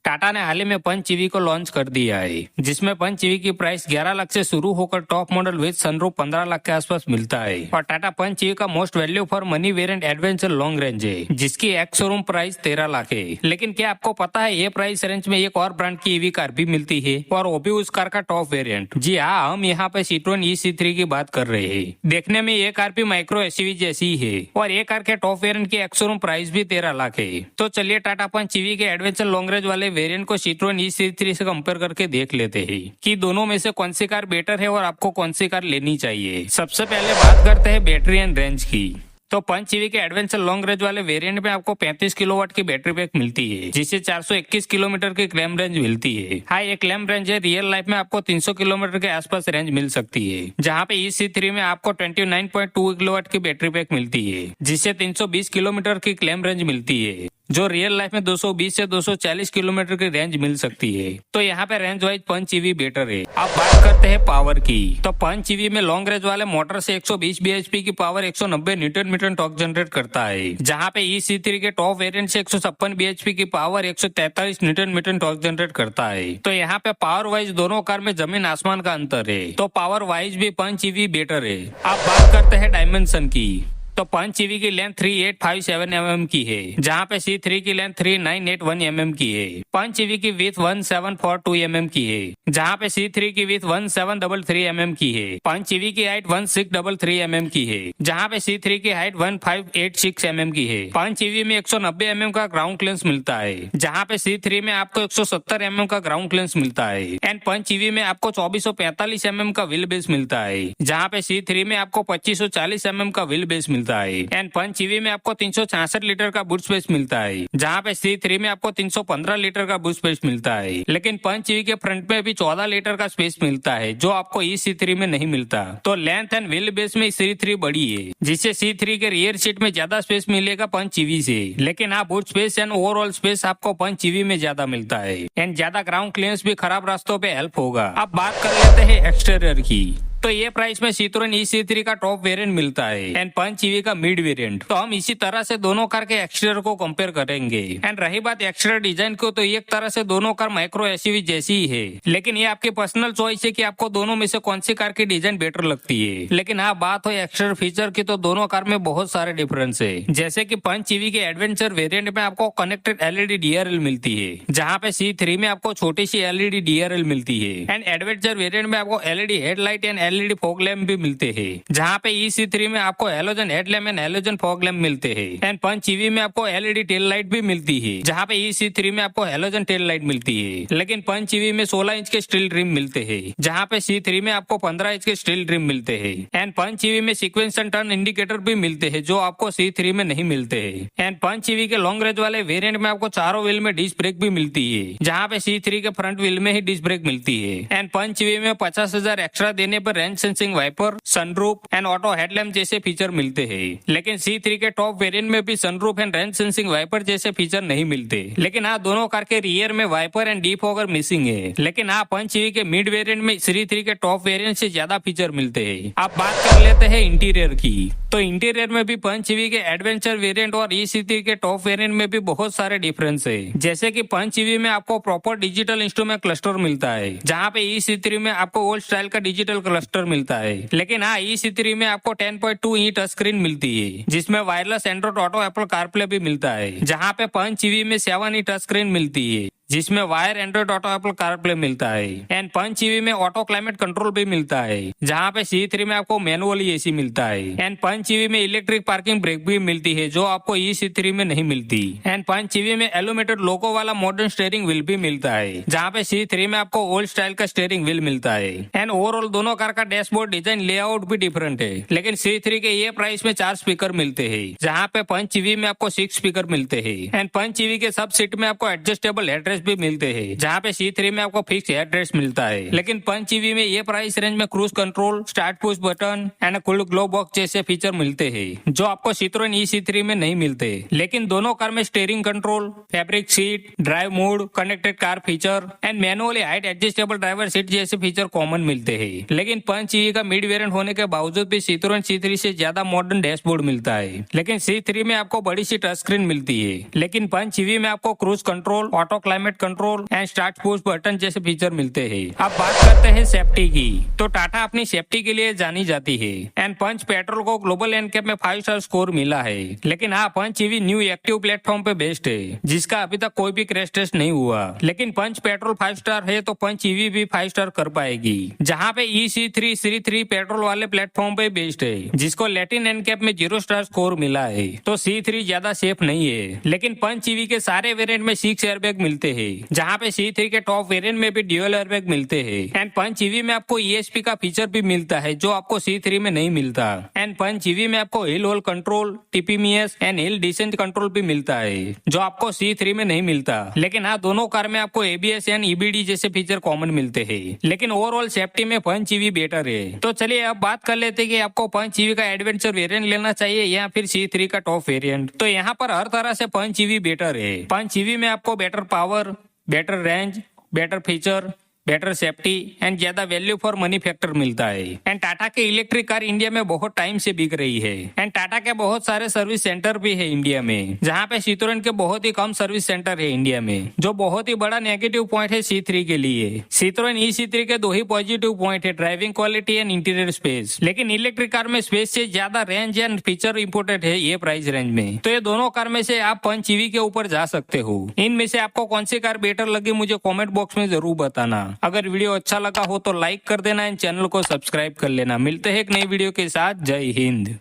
टाटा ने हाल ही में Punch EV को लॉन्च कर दिया है, जिसमें पंच ईवी की प्राइस 11 लाख से शुरू होकर top model with sunroof 15 lakh के आसपास मिलता है। और टाटा पंच ईवी का most value for money variant adventure long range है, जिसकी एक्स शोरूम प्राइस 13 लाख है। लेकिन क्या आपको पता है ये प्राइस रेंज में एक और ब्रांड की ईवी कार भी मिलती है, और वो भी उस कार का टॉप वेरिएंट। जी हाँ, हम यहाँ पे सिट्रोन E-C3 की बात कर रहे हैं। देखने में ये कार भी माइक्रो एसयूवी जैसी ही है, और ये कार के टॉप वेरिएंट की एक्स शोरूम प्राइस भी 13 लाख है। तो चलिए टाटा पंच ईवी के एडवेंचर लॉन्ग रेंज वाले वेरिएंट को सिट्रोन E-C3 से कंपेयर करके देख लेते हैं कि दोनों में से कौन सी कार बेटर है और आपको कौन सी कार लेनी चाहिए। सबसे पहले बात करते हैं बैटरी एंड रेंज की। तो पंच ईवी के एडवेंचर लॉन्ग रेंज वाले वेरिएंट में आपको 35 किलोवाट की बैटरी पैक मिलती है, जिससे 421 किलोमीटर की क्लेम रेंज मिलती है। हाँ, ये क्लेम रेंज है, रियल लाइफ में आपको 300 किलोमीटर के आसपास रेंज मिल सकती है। जहाँ पे E-C3 में आपको 29.2 किलोवाट की बैटरी पैक मिलती है, जिससे 320 किलोमीटर की क्लेम रेंज मिलती है, जो रियल लाइफ में 220 से 240 किलोमीटर की रेंज मिल सकती है। तो यहाँ पे range wise Punch EV better है। अब बात करते हैं पावर की। तो पंच ईवी में लॉन्ग रेंज वाले मोटर से 120 bhp की power 190 newton metre torque generate करता है, जहाँ पे E-C3 के टॉप वेरिएंट से 156 bhp की power 143 newton metre torque generate करता है। तो यहाँ पे पावर वाइज दोनों कार में जमीन आसमान का अंतर है, तो पावर वाइज भी पंच ईवी बेटर है। अब बात करते हैं डायमेंशन की। तो पंच ईवी की लेंथ 3857 mm की है, जहाँ पे C3 की लेंथ 3981 mm की है। पंच ईवी की विथ 1742 mm की है, जहाँ पे C3 की विथ 1733 mm की है। पंच ईवी की हाइट 1633 mm की है, जहाँ पे C3 की हाइट 1586 mm की है। पंच ईवी में 190 mm का ग्राउंड क्लियरेंस मिलता है, जहाँ पे C3 में आपको 170 mm का ग्राउंड क्लियरेंस मिलता है। एंड पंच ईवी में आपको 2445 mm का व्हील बेस मिलता है, जहाँ पे C3 में आपको 2540 mm का व्हील बेस मिलता है। एंड पंच ईवी में आपको 366 लीटर का बूट स्पेस मिलता है, जहाँ पे C3 में आपको 315 लीटर का बूट स्पेस मिलता है। लेकिन पंच ईवी के फ्रंट में भी 14 लीटर का स्पेस मिलता है, जो आपको E-C3 में नहीं मिलता। तो लेंथ एंड व्हील बेस में C3 बड़ी है, जिससे C3 के रियर सीट में ज्यादा स्पेस मिलेगा पंच ईवी से। लेकिन हाँ, boot space and overall space आपको पंच ईवी में ज्यादा मिलता है, एंड ज्यादा ग्राउंड क्लियरेंस भी खराब रास्तों पे हेल्प होगा। अब बात कर लेते हैं एक्सटीरियर की। तो ये प्राइस में सिट्रोन E-C3 का टॉप वेरिएंट मिलता है, एंड पंच ईवी का मिड वेरिएंट। तो हम इसी तरह से दोनों कार के एक्सटीरियर को कंपेयर करेंगे। एंड रही बात एक्सटीरियर डिजाइन को, तो एक तरह से दोनों कार माइक्रो एसयूवी जैसी ही है, लेकिन ये आपकी पर्सनल चॉइस है कि आपको दोनों में से कौन सी कार की डिजाइन बेटर लगती है। लेकिन हाँ, बात हो एक्सटीरियर फीचर की, तो दोनों कार में बहुत सारे डिफरेंस है। जैसे की पंच ईवी के एडवेंचर वेरिएंट में आपको कनेक्टेड LED DRL मिलती है, जहाँ पे C3 में आपको छोटी सी LED DRL मिलती है। एंड एडवेंचर वेरिएंट में आपको LED headlight and LED fog lamp भी मिलते हैं, जहाँ पे E-C3 में आपको halogen headlamp and halogen fog lamp मिलते हैं। एंड पंच ईवी में आपको LED टेल लाइट भी मिलती है, जहाँ पे E-C3 में आपको हेलोजन टेल लाइट मिलती है। लेकिन पंच ईवी में 16 इंच के स्टील रिम मिलते हैं, जहाँ पे C3 में आपको 15 इंच के स्टील रिम मिलते हैं। एंड पंच ईवी में सीक्वेंस एंड टर्न इंडिकेटर भी मिलते हैं, जो आपको C3 में नहीं मिलते हैं। एंड पंच ईवी के लॉन्ग रेंज वाले वेरिएंट में आपको चारों व्हील में डिस्क ब्रेक भी मिलती है, जहाँ पे C3 के फ्रंट व्हील में ही डिस्क ब्रेक मिलती है। एंड पंच ईवी में 50,000 एक्स्ट्रा देने पर rain sensing wiper, sunroof and auto headlamp जैसे फीचर मिलते हैं। लेकिन C3 के टॉप वेरिएंट में भी sunroof and rain sensing wiper जैसे फीचर नहीं मिलते। लेकिन हाँ, दोनों कार के रियर में वाइपर एंड डिफॉगर मिसिंग है। लेकिन हाँ, पंच ईवी के मिड वेरिएंट में C3 के टॉप वेरिएंट से ज्यादा फीचर मिलते हैं। अब बात कर लेते हैं इंटीरियर की। तो इंटीरियर में भी पंच ईवी के एडवेंचर वेरिएंट और E-C3 के टॉप वेरिएंट में भी बहुत सारे डिफरेंस है। जैसे कि पंच ईवी में आपको प्रॉपर डिजिटल इंस्ट्रूमेंट क्लस्टर मिलता है, जहाँ पे E-C3 में आपको ओल्ड स्टाइल का डिजिटल क्लस्टर मिलता है। लेकिन हाँ, E-C3 में आपको 10.2 इंच टच स्क्रीन मिलती है, जिसमें wireless Android auto Apple CarPlay भी मिलता है। जहाँ पे पंच ईवी में 7 इंच टच स्क्रीन मिलती है, जिसमें wire Android auto Apple CarPlay मिलता है। एंड पंच ईवी में ऑटो क्लाइमेट कंट्रोल भी मिलता है, जहाँ पे C3 में आपको मैनुअली एसी मिलता है। एंड पंच ईवी में इलेक्ट्रिक पार्किंग ब्रेक भी मिलती है, जो आपको E-C3 में नहीं मिलती। एंड पंच ईवी में एलुमेटेड लोगो वाला मॉडर्न स्टीयरिंग व्हील भी मिलता है, जहाँ पे C3 में आपको ओल्ड स्टाइल का स्टीयरिंग व्हील मिलता है। एंड ओवरऑल दोनों कार का डैशबोर्ड डिजाइन लेआउट भी डिफरेंट है। लेकिन C3 के ये प्राइस में 4 स्पीकर मिलते हैं, जहाँ पे पंच ईवी में आपको 6 स्पीकर मिलते हैं। एंड पंच ईवी के सब सीट में आपको एडजस्टेबल हेडरेस्ट भी मिलते हैं, जहाँ पे C3 में आपको फिक्स हेडरेस्ट मिलता है। लेकिन पंच ईवी में ये प्राइस रेंज में cruise control, start push button and cool glove box जैसे फीचर मिलते हैं, जो आपको सिट्रोन E-C3 में नहीं मिलते। लेकिन दोनों कार में steering control, fabric seat, drive mode, connected car feature and manually height adjustable driver seat जैसे फीचर कॉमन मिलते हैं। लेकिन पंच ईवी का मिड वेरिएंट होने के बावजूद भी सिट्रोन C3 से ज्यादा मॉडर्न डैशबोर्ड मिलता है। लेकिन C3 में आपको बड़ी सी टच स्क्रीन मिलती है। लेकिन पंच ईवी में आपको cruise control, auto climate climate control and start push button जैसे फीचर मिलते हैं। अब बात करते हैं सेफ्टी की, तो टाटा अपनी सेफ्टी के लिए जानी जाती है एंड पंच पेट्रोल को ग्लोबल एनकैप में 5 स्टार स्कोर मिला है। लेकिन हाँ, Punch EV new active platform पे बेस्ड है, जिसका अभी तक कोई भी क्रैश टेस्ट नहीं हुआ। लेकिन पंच पेट्रोल 5 स्टार है तो पंच ईवी भी 5 स्टार कर पाएगी, जहाँ पे EC3 सीरीज 3 पेट्रोल वाले प्लेटफॉर्म पे बेस्ड है, जिसको लैटिन एनकैप में 0 स्टार स्कोर मिला है। तो C3 ज्यादा सेफ नहीं है। लेकिन पंच ईवी के सारे वेरिएंट में 6 एयरबैग मिलते हैं, जहाँ पे C3 के टॉप वेरिएंट में भी ड्यूअल एयरबैग मिलते हैं। एंड पंच ईवी में आपको ESP का फीचर भी मिलता है, जो आपको C3 में नहीं मिलता। एंड पंच ईवी में आपको hill hold control, TPMS and hill descent control भी मिलता है, जो आपको C3 में नहीं मिलता। लेकिन हाँ, दोनों कार में आपको ABS एंड EBD जैसे फीचर कॉमन मिलते हैं। लेकिन ओवरऑल सेफ्टी में पंच ईवी बेटर है। तो चलिए अब बात कर लेते हैं कि आपको पंच ईवी का एडवेंचर वेरिएंट लेना चाहिए या फिर C3 का टॉप वेरिएंट। तो यहाँ पर हर तरह से पंच ईवी बेटर है। पंच ईवी में आपको better power, better range, better feature, better safety and ज्यादा वैल्यू फॉर मनी फैक्टर मिलता है। एंड टाटा के इलेक्ट्रिक कार इंडिया में बहुत टाइम से बिक रही है। एंड टाटा के बहुत सारे सर्विस सेंटर भी है इंडिया में, जहाँ पे सिट्रोएन के बहुत ही कम सर्विस सेंटर है इंडिया में, जो बहुत ही बड़ा नेगेटिव पॉइंट है C3 के लिए। सिट्रोएन E-C3 के 2 ही पॉजिटिव पॉइंट है, driving quality and interior space. लेकिन इलेक्ट्रिक कार में स्पेस से ज्यादा रेंज एंड फीचर इंपोर्टेड है ये प्राइस रेंज में। तो ये दोनों कार में से आप पंच ईवी के ऊपर जा सकते हो। इनमें से आपको कौन सी कार बेटर लगी मुझे कॉमेंट बॉक्स में जरूर बताना। अगर वीडियो अच्छा लगा हो तो लाइक कर देना एंड चैनल को सब्सक्राइब कर लेना। मिलते हैं एक नई वीडियो के साथ। जय हिंद।